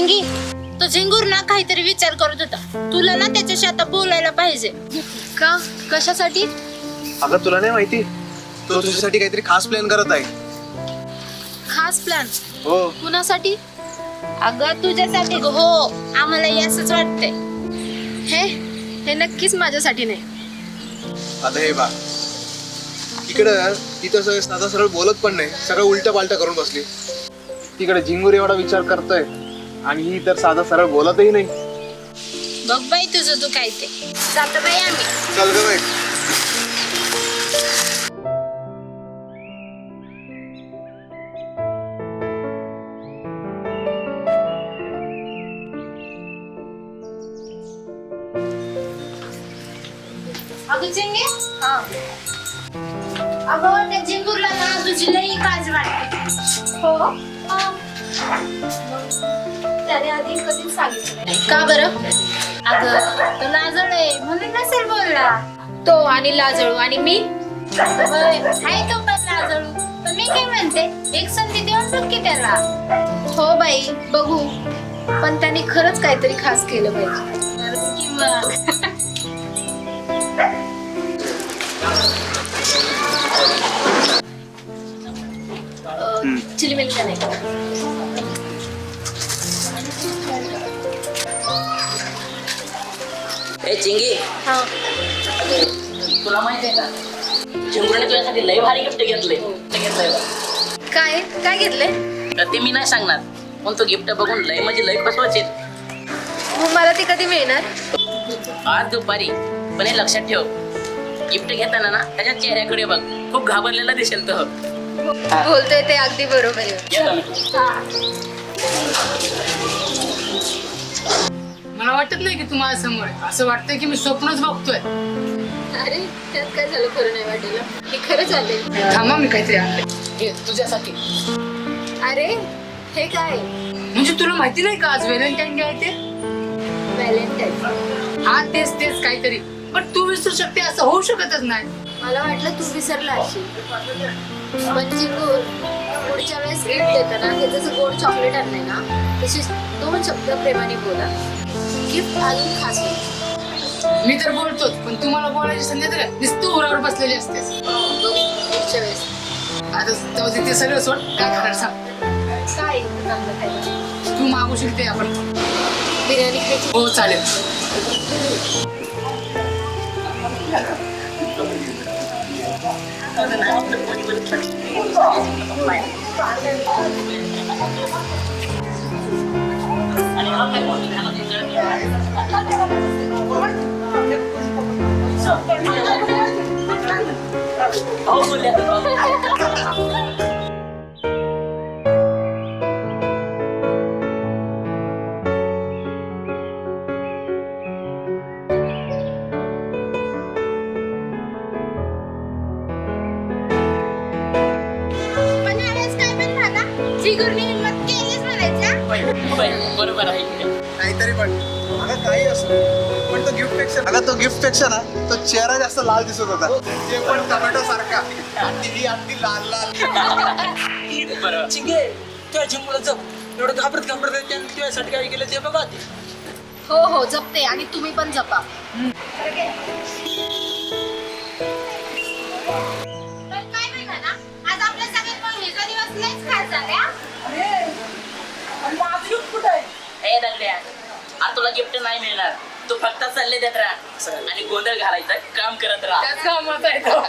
चिंगी, तो झिंगूर ना काहीतरी विचार करत होता. तुला ना त्याच्याशी आता बोलायला पाहिजे. का? कशासाठी? अगं तुला नाही माहिती, तो तुझ्यासाठी काहीतरी खास प्लॅन करत आहे. खास प्लॅन? हो. कुणासाठी? अगं तुझ्यासाठी. हो, आम्हाला असंच वाटतंय. हे नक्कीच माझ्यासाठी नाही. आता हे बा, इकडं ती तर साधा सरळ बोलत पण नाही, सगळं उलट पालट करून बसली. तिकडे झिंगूर एवढा विचार करतोय आणि ही तर साधा सरळ बोलतही नाही. बघ बाई तुझं तू काय ते. जातो बाई आम्ही. चल ग बाई. अगं चिंगी, अगं त्या झिंगूरला ना तुझी लई काळजी वाटते. हो? त्याने आधी कधीच सांगितलं नाही. का बरं? अगं तो लाजळ आहे म्हणून नसेल बोलला. तो आणि लाजळू आणि मी? होय, आहे तो पण लाजळू. पण मी काय म्हणते, एक संधी देऊन बघ की त्याला. हो बाई, बघू. पण त्यांनी खरंच काहीतरी खास केलं पाहिजे. कारण की मग चिली मिरची नाही. ए चिंगी, तुला माहिती आहे का, चिंगूरने तुझ्यासाठी लय भारी गिफ्ट घेतलंय. काय काय घेतले? तर ते मी नाही सांगणार, पण तो गिफ्ट बघून लय म्हणजे लय खुश होशील. मग मला ती कधी मिळणार? आज दुपारी. पण हे लक्षात ठेव, गिफ्ट घेताना ना त्याच्या चेहऱ्याकडे बघ, खूप घाबरलेला दिसेल तो. बोलतोय ते अगदी बरोबर आहे. मला वाटत नाही की तू माझ्या समोर आहे. असं वाटतंय की मी स्वप्नच बघतोय. अरे त्यात काय झालं? खरं नाही वाटलं. हे खरं झालंय. थांबा, मी काहीतरी आणले हे तुझ्यासाठी. अरे हे काय? म्हणजे तुला माहिती नाही का आज व्हॅलेंटाईन डे आहे ते? व्हॅलेंटाईन? हा तेच काहीतरी. पण तू विसरू शकते असं होऊ शकतच नाही. मला वाटलं तू विसरला असेल. पण चिंगूर, पुढच्या वेळेस गिफ्ट देताना हे जसं गोड चॉकलेट आणलंय ना, तशी 2 शब्द प्रेमाने बोला. गिफ्ट अजून खास होईल. मी तर बोलतोच, पण तू मला बोलायची संधी तर नुसतं उरावर बसलेली असतेस. बघू पुढच्या वेळेस. आता तेव्हा ते सगळं सोड, काय खाणार सांग. काय चांगलं खायचं? तू मागू शकते आपण. बिर्याणी खायची? हो चालेल. पण यावेळेस काय पण झाला, झिंगूरने हिम्मत केलीच म्हणायचं. बरोबर आहे. काहीतरी पण अगं काही असो, पण तो गिफ्ट पेक्षा ना तो चेहरा जास्त लाल दिसत होता. ते पण टोमॅटो सारखा. अगदी लाल लाल. बरं चिंगे, तुझ्या झिंगूरला जप. एवढं घाबरत त्यांनी तुझ्यासाठी काय केलं ते बघा. हो जपते. आणि तुम्ही पण जपा. पण काय म्हणा ना, आज आपल्या सगळ्यात पहिलीचा दिवस लयच खास झाला. ए दगड्या, आता तुला गिफ्ट नाही मिळणार. तू फक्त चालले देत राहा आणि गोंधळ घालायचं काम करत राहा. त्याच कामात आहे तो.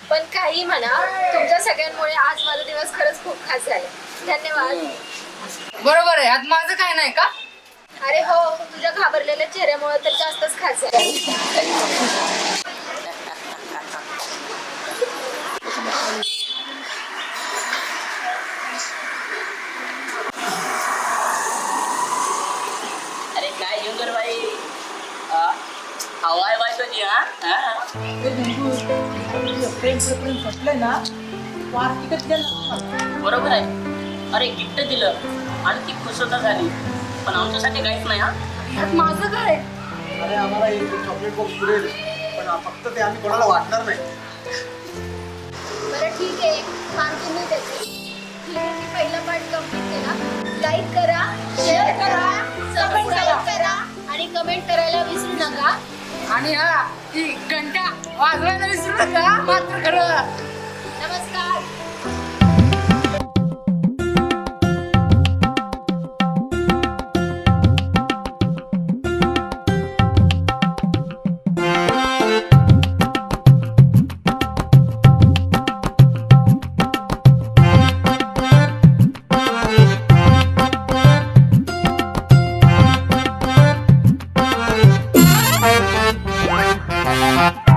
पण काही म्हणा, तुमच्या सगळ्यांमुळे आज माझा दिवस खरंच खूप खास झाला. धन्यवाद. बरोबर आहे. आज माझं काय नाही का? अरे हो, तुझ्या घाबरलेल्या चेहऱ्यामुळे तर जास्तच खास झाला. अरे काय झिंगूर बाई, हवाय बाय तुझी. बरोबर आहे. अरे गिफ्ट दिलं आणि ती खुश होता झाली, पण आमच्यासाठी काहीच नाही. यात माझं काय? अरे आम्हाला एक चॉकलेट बॉक्स पुरेल, पण फक्त ते आम्ही कोणाला वाटणार नाही. बरं ठीक आहे, मार्क तुम्ही देते. ठीक आहे, मी पहिला पार्ट कम्प्लीट केला. लाईक करा, शेअर करा, सबस्क्राईब करा आणि कमेंट करायला विसरू नका. आणि हा ती घंटा वाजवायला विसरू नका मात्र खरं. नमस्कार. हा